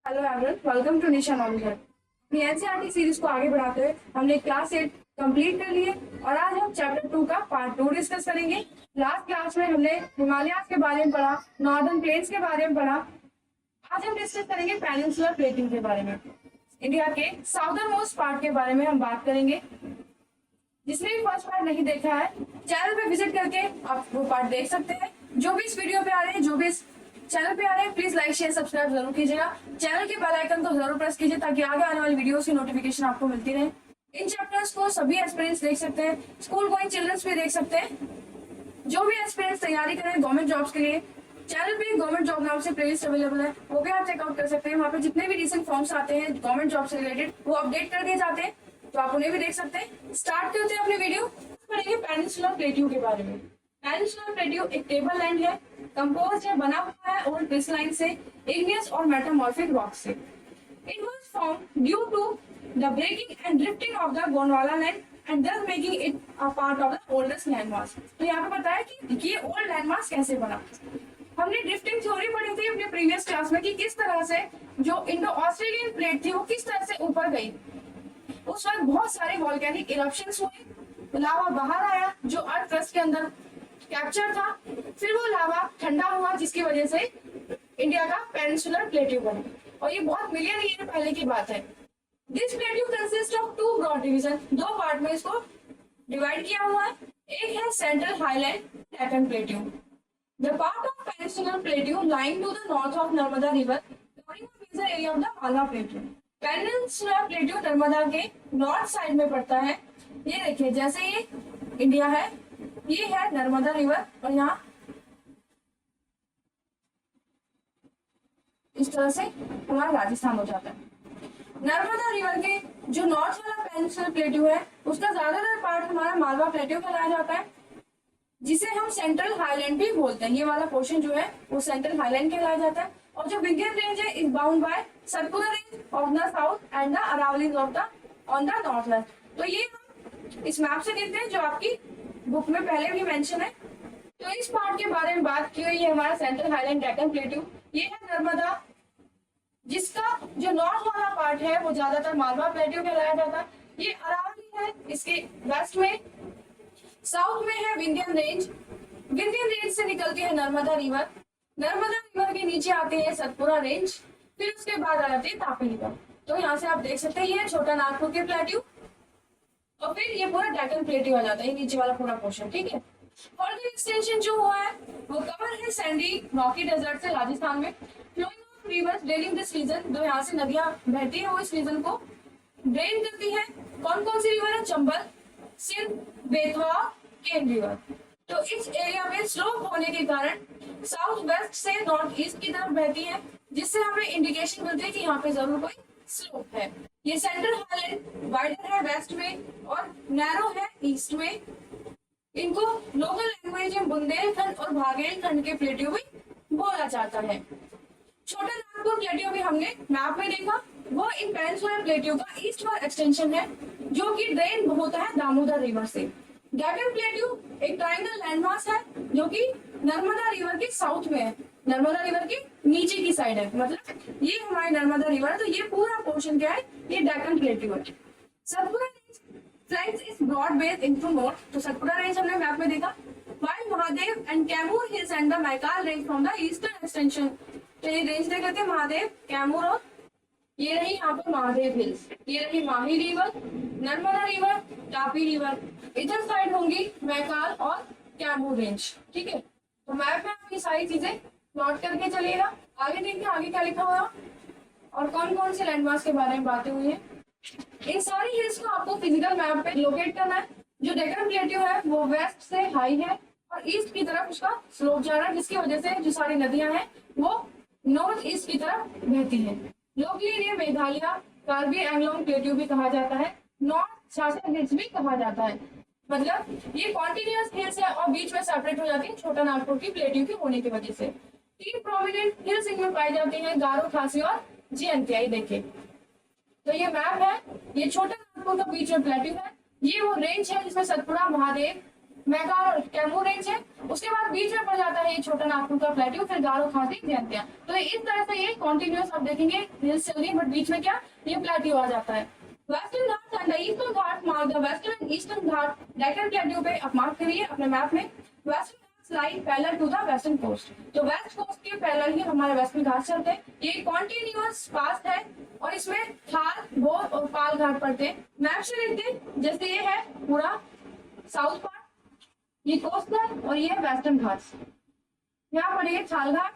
Hello everyone, welcome to Nisha knowledge. अपनी NCERT series को आगे बढ़ाते हुए हमने क्लास 8 कंप्लीट कर लिए और आज हम चैप्टर 2 का पार्ट 2 डिस्कस करेंगे। लास्ट क्लास में हमने हिमालयाज के बारे में पढ़ा, नॉर्दर्न प्लेन्स के बारे में पढ़ा। आज हम डिस्कस करेंगे पेनिनसुलर प्लेटिंग के बारे में। इंडिया के साउदर्न मोस्ट पार्ट के बारे में हम बात करेंगे। जिसने भी फर्स्ट पार्ट नहीं देखा है, चैनल पे विजिट करके आप वो पार्ट देख सकते हैं। जो भी इस वीडियो पे आ रहे हैं, जो भी इस चैनल पे आ रहे हैं, प्लीज लाइक शेयर सब्सक्राइब जरूर कीजिएगा। चैनल के बेल आइकन को जरूर प्रेस कीजिए ताकि आगे आने वाली वीडियोस की नोटिफिकेशन आपको मिलती रहे। इन चैप्टर्स को सभी एस्पिरेंट्स देख सकते हैं, स्कूल गोइंग चिल्ड्रंस भी देख सकते हैं। जो भी एस्पिरेंट्स तैयारी करें गवर्नमेंट जॉब्स के लिए, चैनल पे गवर्नमेंट जॉब नाम से प्लेलिस्ट अवेलेबल है, वो भी आप चेकआउट कर सकते हैं। वहाँ पे जितने भी रिसेंट फॉर्म्स आते हैं गवर्नमेंट जॉब से रिलेटेड, वो अपडेट कर दिए जाते हैं, तो आप उन्हें भी देख सकते हैं। स्टार्ट करते हैं अपनी वीडियो। पढ़ेंगे पेनिनसुलर प्लेट्यू के बारे में। पेनिनसुलर प्लेट्यू एक टेबल लैंड है, कंपोज है, बना हुआ है ओल्ड क्रिस्टलाइन से, इग्नियस और मेटामॉर्फिक रॉक से। It was formed due to the breaking and drifting of the Gondwana land and thus making it a part of the oldest landmark. तो यहाँ पे बताया कि ये ओल्ड लैंडमार्क कैसे बना। हमने ड्रिफ्टिंग थ्योरी पढ़ी थी अपने प्रीवियस क्लास में कि किस तरह से जो इंडो ऑस्ट्रेलियन प्लेट थी वो किस तरह से ऊपर गई। उस वक्त बहुत सारे वॉल्केनिक इरप्शंस हुए, लावा बाहर आया जो अर्थ क्रस्ट के अंदर कैप्चर था, फिर वो लावा ठंडा हुआ जिसकी वजह से इंडिया का पेनिनसुलर प्लेट्यू बना। और ये बहुत मिलियन ईयर पहले की बात है। This plateau consist of two broad division, दो पार्ट में इसको डिवाइड किया हुआ है। एक है central highland Deccan plateau. The part of peninsular plateau lying to the north of Narmada river covering the major area of the Malwa plateau. Peninsular plateau Narmada के north side में पड़ता है। ये देखिए, जैसे ये इंडिया है, ये है नर्मदा रिवर और यहाँ इस तरह से हमारा राजस्थान हो जाता है। नर्मदा रिवर के जो नॉर्थ वाला पेनिनसुलर प्लेट्यू है उसका ज्यादातर पार्ट हमारा मालवा प्लेट्यू कहलाया जाता है, जिसे हम सेंट्रल हाईलैंड भी बोलते हैं। ये वाला पोर्शन जो है वो सेंट्रल हाईलैंड कहलाया जाता है। और जो विंध्यन रेंज है is bound by Satpura range of the south and the Aravallis of the on the north west. तो ये हम इस मैप से देखते हैं जो आपकी बुक में पहले भी मेंशन है। तो इस पार्ट के बारे में बात की हुई है हमारा सेंट्रल हाईलैंड डेक्कन प्लेट्यू। ये है नर्मदा, जिसका जो नॉर्थ वाला पार्ट है वो ज्यादातर मालवा प्लेट्यू कहलाया जाता है। ये अरावली है इसके वेस्ट में, साउथ में है विंध्यन रेंज। विंध्यन रेंज से निकलती है नर्मदा रिवर। नर्मदा रिवर के नीचे आते हैं सतपुरा रेंज, फिर उसके बाद आ जाती है तापी रिवर। तो यहाँ से आप देख सकते हैं ये छोटा नागपुर के प्लेट्यू और फिर ये पूरा डेक्कन प्लेट्यू आ जाता है, नीचे वाला पूरा पोर्शन। ठीक है, फर्दर एक्सटेंशन जो हुआ है वो कवर है सैंडी रॉकी डेजर्ट से राजस्थान में। Flowing of rivers draining this region, जो यहाँ से नदियां बहती है वो इस रीजन को ड्रेन करती है। कौन कौन सी रिवर है? चंबल, सिंध, बेतवा, केन रिवर। तो इस एरिया में स्लोप होने के कारण साउथ वेस्ट से नॉर्थ ईस्ट की तरफ बहती है, जिससे हमें इंडिकेशन मिलती है कि यहाँ पे जरूर कोई स्लोप है। ये सेंट्रल हाईलैंड वाइडर है वेस्ट में और नैरो है ईस्ट में। इनको लोकल लैंग्वेज में बुंदेलखंड और भागेलखंड के प्लेट्यू भी बोला जाता है। छोटा नागपुर प्लेट्यू भी हमने मैप में देखा, वो इन पेनिनसुलर प्लेट्यू का ईस्टवर्ड एक्सटेंशन है जो कि ड्रेन होता है दामोदर रिवर से। डेक्कन प्लेट्यू एक ट्रायंगल लैंडमार्क है जो कि नर्मदा रिवर के साउथ में है, नर्मदा रिवर के नीचे की साइड है। मतलब ये हमारी नर्मदा रिवर है, तो ये पूरा पोर्शन क्या है? ये डेक्कन प्लेट्यू है। Satpura range flanks is broad base into north. तो सतपुरा रेंज हमने मैप में देखा। While Mahadev and Kaimur hills and the Maikal range from the eastern extension. तो ये रेंज देख लेते हैं, महादेव, कैमूर और ये रही यहाँ पर महादेव हिल्स, ये रही Mahi river, Narmada river, Tapi river. इधर साइड होंगी मैकाल और कैमूर रेंज। ठीक है, तो मैप में आपकी सारी चीजें नोट करके चलिएगा। आगे देखते हैं आगे क्या लिखा हुआ और कौन कौन से लैंडमार्क के बारे में बातें हुई है। इन सारी हिल्स को आपको फिजिकल मैप पे लोकेट करना है। जो डेक्कन प्लेट्यू है वो वेस्ट से हाई है और ईस्ट की तरफ उसका स्लोप जा रहा है, जिसकी वजह से जो सारी नदियां हैं वो नॉर्थ ईस्ट की तरफ बहती है। लोकली इन्हें मेघालय कार्बी एंगलोंग प्लेट्यू भी कहा जाता है, नॉर्थ शासन हिल्स भी कहा जाता है। मतलब ये कॉन्टिन्यूअस हिल्स है और बीच में सेपरेट हो जाती है छोटा नागपुर की प्लेट्यू के होने की वजह से। तीन प्रोमिनेंट हिल्स इनमें पाई जाती हैं, गारो, खासी और जीएनटीआई। देखिए, तो ये मैप है, ये छोटा नागपुर का बीच में प्लेट्यू है। ये वो रेंज है जिसमें सतपुरा, महादेव, मैकार और कैमूर रेंज है। उसके बाद बीच में पड़ जाता है ये छोटा नागपुर का प्लेट्यू, फिर गारो खासी जयंतिया। तो इस तरह से ये कॉन्टिन्यूस आप देखेंगे हिल्स चल रही है, बट बीच में क्या ये प्लेट्यू आ जाता है। Western Ghat and eastern Ghat mark the western and eastern Ghat Deccan plateau पे आप मार्क करिए अपने मैप में। Western Ghats lie parallel to the western coast, तो वेस्ट कोस्ट के पैरेलल ही हमारे वेस्टर्न घाट चलते हैं। ये कॉन्टिन्यूअस पास है और इसमें थार, बोर और पाल घाट पड़ते हैं। मैप से देखते हैं, जैसे ये है पूरा साउथ पार्ट, ये कोस्टल और ये वेस्टर्न घाट्स। यहाँ पर ये थाल घाट,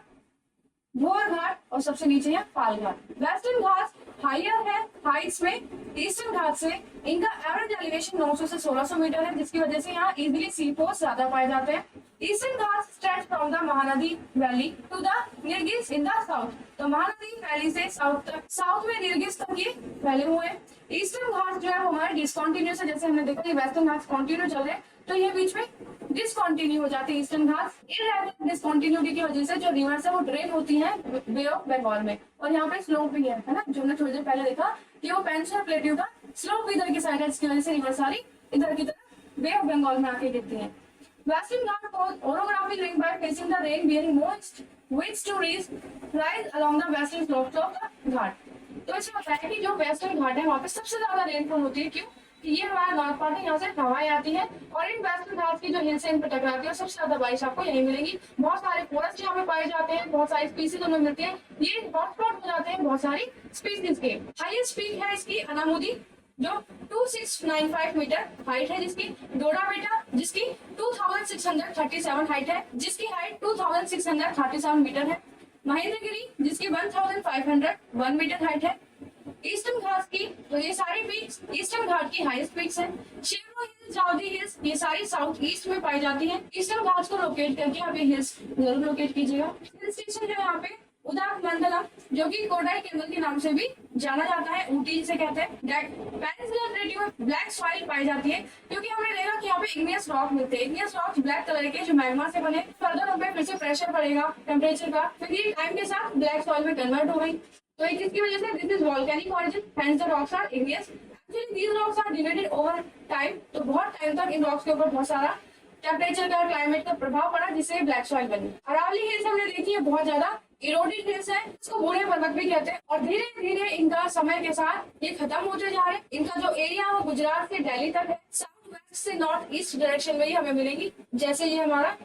भोर घाट और सबसे नीचे है पाल घाट। वेस्टर्न घाट हायर है हाइट्स में ईस्टर्न घाट से। इनका एवरेज एलिवेशन 900 से 1600 मीटर है, जिसकी वजह से यहाँ इजीली सी पोस्ट ज्यादा पाए जाते हैं। Eastern Ghat stretch from the Mahanadi valley to the Nilgiris in the south, तो महानदी वैली से साउथ तक, साउथ में नीलगिस तक ये फैले हुए हैं। ईस्टर्न घाट जो है वो हमारे डिसकॉन्टिन्यूस है, जैसे हमने देखा वेस्टर्न घाट कॉन्टिन्यू चल रहे हैं, तो ये बीच में डिसकॉन्टिन्यू हो जाते हैं ईस्टर्न घाट्स। इनरैपिड डिसकॉन्टिन्यूटी की वजह से जो रिवर्स है वो ड्रेन होती है बे ऑफ बंगाल में, और यहाँ पे स्लोप भी है ना, जो हमने थोड़ी देर पहले देखा कि वो पेनिनसुलर प्लेट्यू का स्लोप भी इधर की साइड है, जिसकी वजह से रिवर सारी इधर की तरफ बे ऑफ बंगाल में आके गिरती है। Western Ghat was orographic ring by facing the rain bearing most winds to rise along the western slopes of the घाट। तो इसमें होता है कि जो वेस्टर्न घाट है वहाँ पे सबसे ज्यादा रेनफॉल होती है। क्यों? कि ये हमारा नॉर्थ पार्ट है, यहाँ से हवाएं आती है और इन वेस्टर्न घाट की जो हिल्स है इन पर टकराती है और सबसे ज्यादा बारिश आपको यही मिलेगी। बहुत सारे फॉरेस्ट यहाँ पे पाए जाते हैं, बहुत सारी स्पीसीज उनमें मिलती है, ये हॉटस्पॉट हो जाते हैं बहुत सारी स्पीसीज के। हाईएस्ट पीक है इसकी अनामुदी जो 2695 मीटर हाइट है, जिसकी डोडा बेटा जिसकी 2637 हाइट है, जिसकी हाइट 2637 मीटर है। महेंद्रगिरी जिसकी 1501 मीटर हाइट है। ईस्टर्न घाट की, तो ये सारी पीक्स ईस्टर्न घाट की हाईएस्ट पीक्स है। शेवरो हिल्स, जावदी हिल्स, ये सारी साउथ ईस्ट में पाई जाती है। ईस्टर्न घाट को लोकेट करके आप ये हिल्स जरूर लोकेट कीजिएगा। हिल स्टेशन जो है यहाँ पे उदागमंडलम, जो कि कोडाई कैमल के नाम से भी जाना जाता है, ऊटी जिसे कहते हैं। पेनिनसुलर प्लेट्यू में ब्लैक सॉइल पाई जाती है, क्योंकि हमने देखा कि यहाँ पे इग्नियस रॉक मिलते हैं। इग्नियस रॉक ब्लैक कलर के जो मैग्मा से बने, फर्दर उन पे फिर से प्रेशर पड़ेगा टेम्परेचर का, फिर ये टाइम के साथ ब्लैक सॉइल में कन्वर्ट हो गई। तो एक इसकी वजह से this is volcanic origin, hence the rocks are igneous. Actually these rocks are divided over time, तो बहुत टाइम तक इन रॉक्स के ऊपर बहुत सारा टेम्परेचर का, क्लाइमेट का प्रभाव पड़ा, जिससे ब्लैक सॉइल बनी। अरावली हिल्स हमने देखी है, बहुत ज्यादा इरोडेड हिल्स है, इसको बूढ़े पर्वत भी कहते हैं, और धीरे धीरे इनका समय के साथ ये खत्म होते जा रहे हैं। इनका जो एरिया है वो गुजरात से दिल्ली तक है, साउथ वेस्ट से नॉर्थ ईस्ट डायरेक्शन में ही हमें मिलेगी। जैसे ये हमारा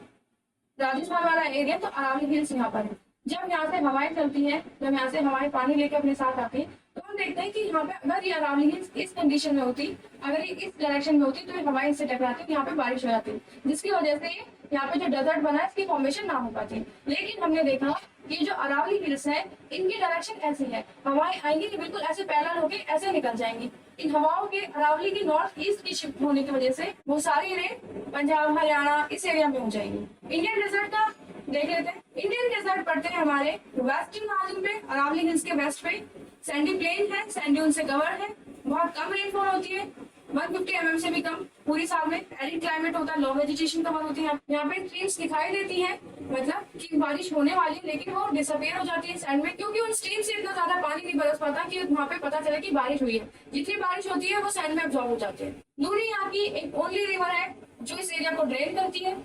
राजस्थान वाला एरिया, तो अरावली हिल्स यहाँ पर है। जब यहाँ से हवाएं चलती हैं, जब यहाँ से हवाएं पानी लेकर अपने साथ आती है, तो हम देखते हैं कि यहाँ पे अगर ये अरावली हिल्स इस कंडीशन में होती, अगर ये इस डायरेक्शन में होती, तो ये हवाएं इससे टकराती, तो यहाँ पे बारिश हो जाती, जिसकी वजह से यहाँ पे जो डेजर्ट बना है इसकी फॉर्मेशन ना हो पाती। लेकिन हमने देखा ये जो अरावली हिल्स है, इनकी डायरेक्शन ऐसी है, हवाएं आएंगी कि बिल्कुल ऐसे पैरेलल होके ऐसे निकल जाएंगी। इन हवाओं के अरावली की नॉर्थ ईस्ट की शिफ्ट होने की वजह से वो सारी रेन पंजाब, हरियाणा इस एरिया में हो जाएंगी। इंडियन डेजर्ट का देख लेते हैं। इंडियन डेजर्ट पड़ते हैं हमारे वेस्टर्न मार्जिन पे, अरावली हिल्स के वेस्ट पे। सैंडी प्लेन है, सैंडी उनसे कवर्ड है, बहुत कम रेनफॉल होती है, 150 mm से भी कम पूरी साल में। एरिड क्लाइमेट होता है, लो वेजिटेशन कवर होती है। यहाँ पे स्ट्रीम्स दिखाई देती है, मतलब कि बारिश होने वाली है, लेकिन वो डिसअपियर हो जाती है सैंड में, क्योंकि उन स्ट्रीम से इतना ज्यादा पानी नहीं बरस पाता कि वहाँ पे पता चले कि बारिश हुई है। जितनी बारिश होती है वो सैंड में अब्सॉर्ब हो जाती है। लूनी यहाँ की एक ओनली रिवर है जो इस एरिया को ड्रेन करती है।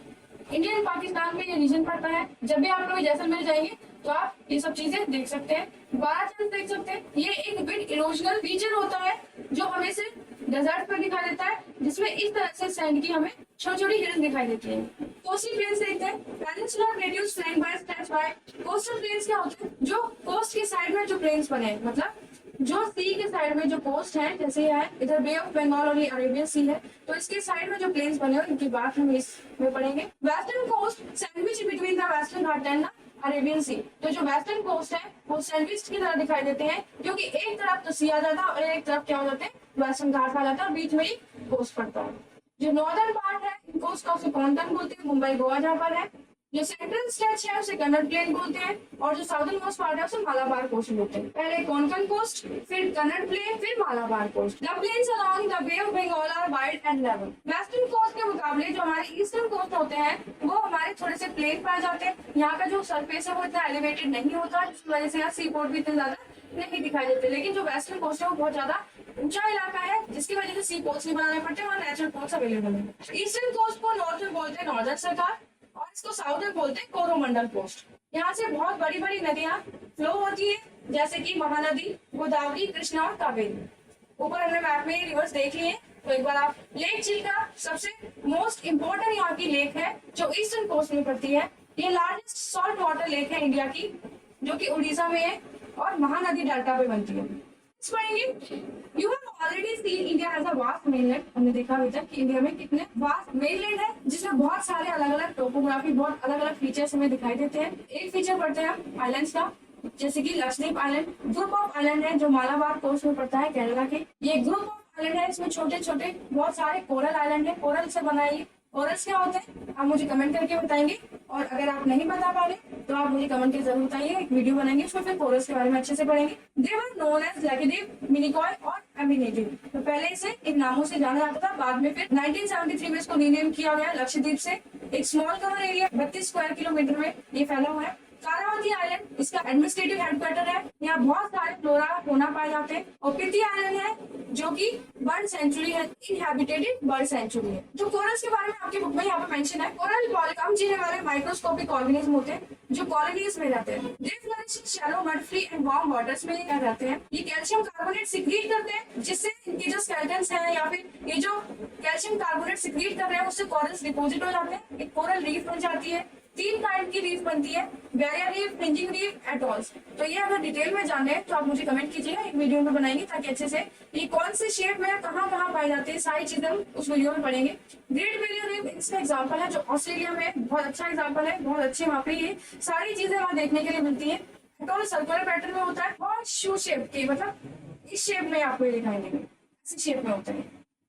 इंडियन पाकिस्तान में ये रीजन पड़ता है। जब भी आप लोग जैसलमेर जाएंगे तो आप ये सब चीजें देख सकते हैं। बाराचंद देख सकते हैं, ये एक बिट इरोजनल फीचर होता है जो हमें सिर्फ डेजर्ट पर दिखाई देता है, जिसमें इस तरह से सैंड की हमें छोटी छोटी हिल्स दिखाई देती है। कोस्टल प्लेन्स देखते हैं। Peninsular plateaus flanked by stretch by coastal plains क्या होते हैं? जो कोस्ट के साइड में जो प्लेन्स बने हैं, मतलब जो सी के साइड में जो कोस्ट है, जैसे है इधर बे ऑफ बंगाल और ये अरेबियन सी है, तो इसके साइड में जो प्लेन्स बने हुए इनकी बात हम इसमें पढ़ेंगे। Western coast sandwich between the Western Ghat and Arabian Sea. तो जो वेस्टर्न कोस्ट है वो सैंडविच की तरह दिखाई देते हैं, क्योंकि एक तरफ तो सी आ जाता है और एक तरफ क्या हो जाते हैं, वेस्टर्न घाट आ जाता है और बीच में ही कोस्ट पड़ता है। जो नॉर्दर्न पार्ट है इन कोस्ट का उसे कोंकण बोलते हैं, मुंबई गोवा जहाँ पर है। जो सेंट्रल स्ट्रेच है उसे कन्नड़ प्लेन बोलते हैं, और जो साउदर्न मोस्ट पार्ट है उसे मालाबार कोस्ट बोलते हैं। पहले कोंकण कोस्ट, फिर कन्नड़ प्लेन, फिर Malabar coast. The plains along the Bay of Bengal are wide and level. Western coast के मुकाबले जो हमारे ईस्टर्न कोस्ट होते हैं वो हमारे थोड़े से प्लेन पाए जाते हैं। यहाँ का जो सरफेस है वो इतना एलिवेटेड नहीं होता, जिसकी वजह से यहाँ सी पोर्ट भी इतने ज्यादा नहीं दिखाई देते। लेकिन जो वेस्टर्न कोस्ट है वो बहुत ज्यादा ऊंचा इलाका है जिसकी वजह से सी कोस्ट नहीं बनाने पड़ते, वहाँ नेचुरल कोस्ट अवेलेबल है। ईस्टर्न कोस्ट को नॉर्थ में बोलते हैं नॉर्दर्न सरकार और इसको साउथ में बोलते हैं कोरोमंडल कोस्ट। यहाँ से बहुत बड़ी बड़ी नदियां फ्लो होती है जैसे कि महानदी, गोदावरी, कृष्णा और कावेरी। ऊपर हमने मैप में रिवर्स देख लिए, तो एक बार आप लेक चिल्का सबसे मोस्ट इम्पोर्टेंट यहाँ की लेक है जो ईस्टर्न कोस्ट में पड़ती है। ये लार्जेस्ट सॉल्ट वाटर लेक है इंडिया की जो कि उड़ीसा में है और महानदी डेल्टा पे बनती है। You have already seen India has a vast mainland. हमने देखा अभी तक कि इंडिया में कितने वास्ट मेनलैंड है जिसमें बहुत सारे अलग अलग टोपोग्राफी, बहुत अलग अलग फीचर्स हमें दिखाई देते हैं। एक फीचर पढ़ते हैं हम आइलैंड्स का, जैसे कि Lakshadweep island group of island है जो मालाबार कोस्ट में पड़ता है केरला के। ये ग्रुप ऑफ आइलैंड है, इसमें छोटे छोटे बहुत सारे कोरल आइलैंड है। कोरल से बना है। कोरल्स क्या होते हैं आप मुझे कमेंट करके बताएंगे, और अगर आप नहीं बता पा रहे तो आप मुझे कमेंट करके जरूर बताइए। एक वीडियो बनाएंगे उसमें फिर कोरल्स के बारे में अच्छे से पढ़ेंगे। They were known as Lakshadweep, Minicoy और एमिनेटिव। तो पहले इसे इन नामों से जाना जाता था, बाद में फिर 1973 में इसको रीनेम किया गया लक्षद्वीप से। एक small cover area 32 square kilometre में ये फैला हुआ है। कारावती आइलैंड इसका एडमिनिस्ट्रेटिव हेडक्वार्टर है। यहाँ बहुत सारे फ्लोरा होना पाए जाते हैं। और पिति आइलैंड है जो कि बर्ड सेंचुरी है, इनहैबिटेटेड बर्ड सेंचुरी है। जो कोरल्स के बारे में आपकी बुक में यहाँ पे मेंशन है, कोरल कम जीने वाले माइक्रोस्कोपिक ऑर्गेनिज्म होते हैं जो कॉलोनीज में रहते हैं। They flourish in shallow mud free and warm waters में रहते हैं। ये कैल्शियम कार्बोनेट सिक्रीट करते हैं जिससे इनके जो स्केलेटन्स हैं या फिर ये जो कैल्शियम कार्बोनेट सिक्रीट कर रहे हैं उससे कोरल्स डिपोजिट हो जाते हैं। एक कोरल रीफ बन जाती है। 3 काइंड की रीफ बनती है, barrier reef, fringing reef, atolls. तो ये अगर डिटेल में जानना है तो आप मुझे कमेंट कीजिएगा, एक वीडियो में बनाएंगे ताकि अच्छे से ये कौन से शेप में कहाँ कहाँ पाए जाते हैं सारी चीजें हम उस वीडियो में पढ़ेंगे। ग्रेट बैरियर रीफ इसका एग्जाम्पल है जो ऑस्ट्रेलिया में बहुत अच्छा एग्जाम्पल है। बहुत अच्छे वहाँ पे ये सारी चीजें वहाँ देखने के लिए मिलती है। एटॉल सर्कुलर पैटर्न में होता है और शू शेप के, मतलब इस शेप में आपको ये दिखाई देंगे, इसी शेप में होता है।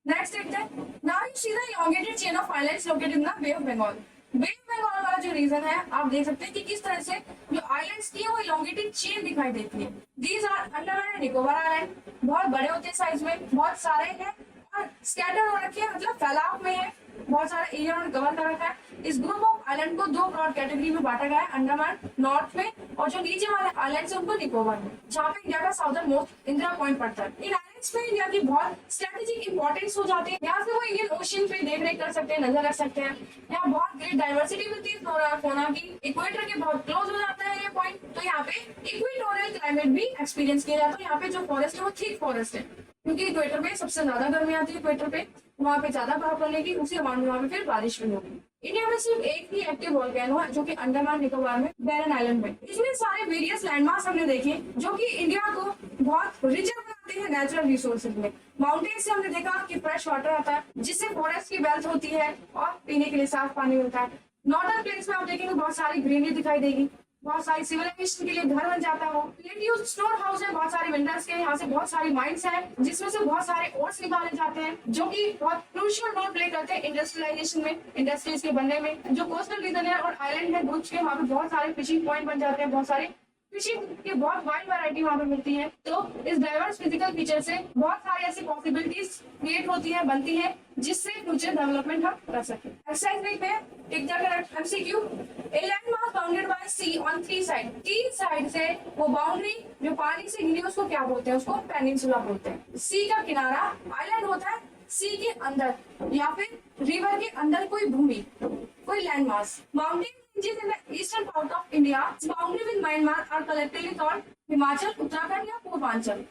नेक्स्ट देखते हैं। Now you see the elongated chain of islands located in the Bay of Bengal। Bay of Bengal वाला जो रीजन है आप देख सकते हैं कि किस तरह से जो आइलैंड्स की है वो elongated चेन दिखाई देती है। These are Andaman and Nicobar island. बहुत बड़े होते हैं साइज में, बहुत सारे हैं और स्कैटर हो रखे हैं, मतलब फैलाव में है, बहुत सारे एरिया में कवर कर रखा है। इस ग्रुप ऑफ आइलैंड को 2 ब्रॉड कैटेगरी में बांटा गया है, अंडमान नॉर्थ में और जो नीचे वाले आइलैंड है उनको निकोबार में, जहाँ पे इंडिया का साउदर्न मोस्ट इंदिरा पॉइंट पड़ता है। इन आइलैंड्स में इंडिया की बहुत स्ट्रेटेजिक इंपॉर्टेंस हो जाती है। यहाँ से वो इंडियन ओशियन पे देख रेख कर सकते हैं, नजर रख सकते हैं। यहाँ बहुत ग्रेट डाइवर्सिटी मिलती है फ्लोरा फोना की। इक्वेटर के बहुत क्लोज हो जाता है ये पॉइंट, तो यहाँ पे इक्वेटोरियल क्लाइमेट भी एक्सपीरियंस किया जाता है। यहाँ पे जो फॉरेस्ट है वो थिक फॉरेस्ट है क्योंकि इक्वेटर पे सबसे ज्यादा गर्मी आती है। इक्वेटर पे वहाँ पे ज्यादा बर्फ पड़ेगी, उसी अमाउंट में वहाँ पे फिर बारिश भी होगी। इंडिया में सिर्फ एक ही एक्टिव वोल्केनो है जो कि अंडमान निकोबार में बैरन आइलैंड में। इसमें सारे वेरियस लैंडमार्क्स हमने देखे जो कि इंडिया को बहुत रिचर बनाते हैं नेचुरल रिसोर्सेज में। माउंटेन से हमने देखा कि फ्रेश वाटर आता है जिससे फॉरेस्ट की वेल्थ होती है और पीने के लिए साफ पानी मिलता है। नॉर्दर्न प्लेन्स में आप देखेंगे बहुत सारी ग्रीनरी दिखाई देगी, बहुत सारी सिविलाइजेशन के लिए घर बन जाता हो। प्लेटियो स्टोर हाउस है बहुत सारे विंटर्स के, यहाँ से बहुत सारी माइंस हैं जिसमें से बहुत सारे ओट्स निकाले जाते हैं जो कि बहुत क्रूशियल रोल प्ले करते हैं इंडस्ट्रियलाइजेशन में, इंडस्ट्रीज के बनने में। जो कोस्टल रीजन है और आइलैंड है ग्रुप्स के, वहाँ पे बहुत सारे फिशिंग पॉइंट बन जाते हैं, बहुत सारे फिशिंग की बहुत वाइड वैरायटी वहाँ पे मिलती है। तो इस डाइवर्स फिजिकल फीचर से बहुत सारी ऐसी पॉसिबिलिटीज क्रिएट होती है, बनती है, जिससे फ्यूचर डेवलपमेंट हम कर सके। एक्सरसाइज देखते हैं, टिक जाकर MCQ. A landmark bounded by sea on 3 side. 3 side से वो बाउंड्री जो पानी से घिरी उसको क्या बोलते हैं? उसको पेनिनसुला बोलते हैं। सी का किनारा आइलैंड होता है, सी के अंदर या फिर रिवर के अंदर कोई भूमि, कोई landmark. Mountain ranges in the eastern part of India, boundary with Myanmar are collectively called Himachal, Uttarakhand या Purvanchal.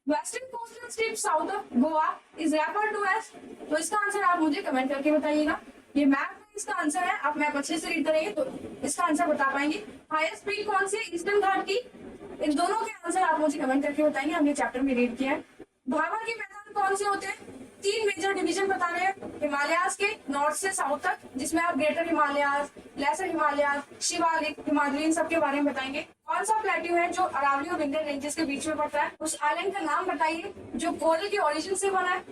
Western coastal strip south of Goa is referred to as। तो इसका आंसर आप मुझे कमेंट करके बताइएगा। ये मैप में इसका आंसर है, आप मैप अच्छे से रीड करेंगे तो इसका आंसर बता पाएंगे। हाईएस्ट पीक कौन सी? ईस्टर्न घाट की। इन दोनों के आंसर आप मुझे कमेंट करके बताएंगे, हमने चैप्टर में रीड किया है। भाबर के मैदान कौन से होते हैं? 3 मेजर डिवीजन बताने हैं हिमालयाज के नॉर्थ से साउथ तक, जिसमें आप greater Himalayas, lesser Himalayas, Shivalik, Himalaya इन सब के बारे में बताएंगे। कौन सा प्लेट्यू है जो अरावली और विंध्य रेंजेस के बीच में पड़ता है? उस आइलैंड का नाम बताइए जो कोरल के ओरिजिन से बना है।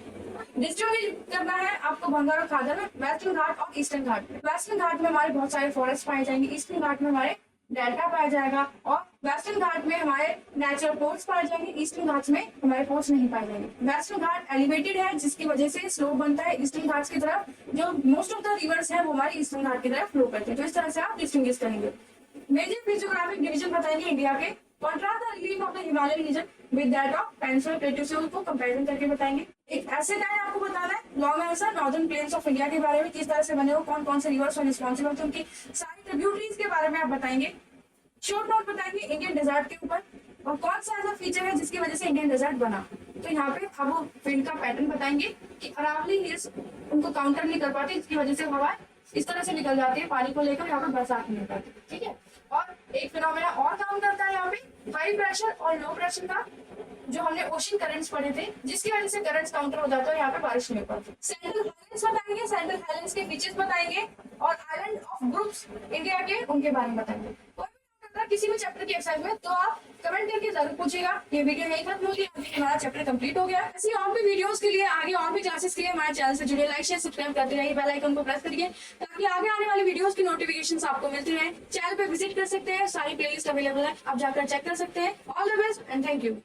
डिस्ट्रीब्यूट करना है आपको भंगार और खादर में, वेस्टर्न घाट और ईस्टर्न घाट में। वेस्टर्न घाट में हमारे बहुत सारे फॉरेस्ट पाए जाएंगे, ईस्टर्न घाट में हमारे डेल्टा पाया जाएगा और वेस्टर्न घाट में हमारे नेचुरल पोर्ट्स पाए जाएंगे, ईस्टर्न घाट में हमारे पोर्ट्स नहीं पाए जाएंगे। वेस्टर्न घाट एलिवेटेड है जिसकी वजह से स्लोप बनता है ईस्टर्न घाट की तरफ। जो मोस्ट ऑफ द रिवर्स है वो हमारे ईस्टर्न घाट की तरफ फ्लो करते हैं। तो इस तरह से आप डिस्टिंग्विश करेंगे। मेजर फिजियोग्राफिक डिवीजन बताएंगे इंडिया के, contrast the relief of the Himalayan region with that of peninsular plateau से उसको कंपैरिजन करके बताएंगे। एक ऐसे टाइम आपको बताना है long answer northern plains of India के बारे में, किस तरह से बने हो, कौन कौन से रिवर्स और रिस्पॉन्सिबल थे, उनकी सारी ट्रिब्यूटरीज के बारे में आप बताएंगे। शॉर्ट नोट बताएंगे इंडियन डेजर्ट के ऊपर और कौन सा ऐसा फीचर है जिसकी वजह से इंडियन डेजर्ट बना। तो यहाँ पे हम विंड का पैटर्न बताएंगे कि अरावली हिल्स उनको काउंटर नहीं कर पाती, इसकी वजह से हवा इस तरह से निकल जाती है पानी को लेकर, यहाँ पे बरसात नहीं होती। ठीक है, और एक फिनोमेना और काम करता है यहाँ पे हाई प्रेशर और लो प्रेशर का, जो हमने ओशन करंट्स पढ़े थे, जिसकी वजह से करंट्स काउंटर हो जाता है, यहाँ पे बारिश नहीं हो पाती। सेंट्रल हाईलैंड्स बताएंगे, सेंट्रल हाईलैंड्स के फीचर्स बताएंगे और आइलैंड ऑफ ग्रुप्स इंडिया के उनके बारे में बताएंगे। किसी भी चैप्टर की एक्सरसाइज में तो आप कमेंट करके जरूर पूछेगा। ये वीडियो यही खत्म होगी, हमारा चैप्टर कंप्लीट हो गया। ऐसी और भी वीडियोस के लिए, आगे और भी क्लासेस के लिए हमारे चैनल से जुड़े, लाइक शेयर सब्सक्राइब करते रहिए, बेल आइकन को प्रेस करिए ताकि आगे आने वाली वीडियोस की नोटिफिकेशंस आपको मिलती रहे। चैनल पे विजिट कर सकते हैं, सारी प्लेलिस्ट अवेलेबल है, आप जाकर चेक कर सकते हैं। All the best and thank you.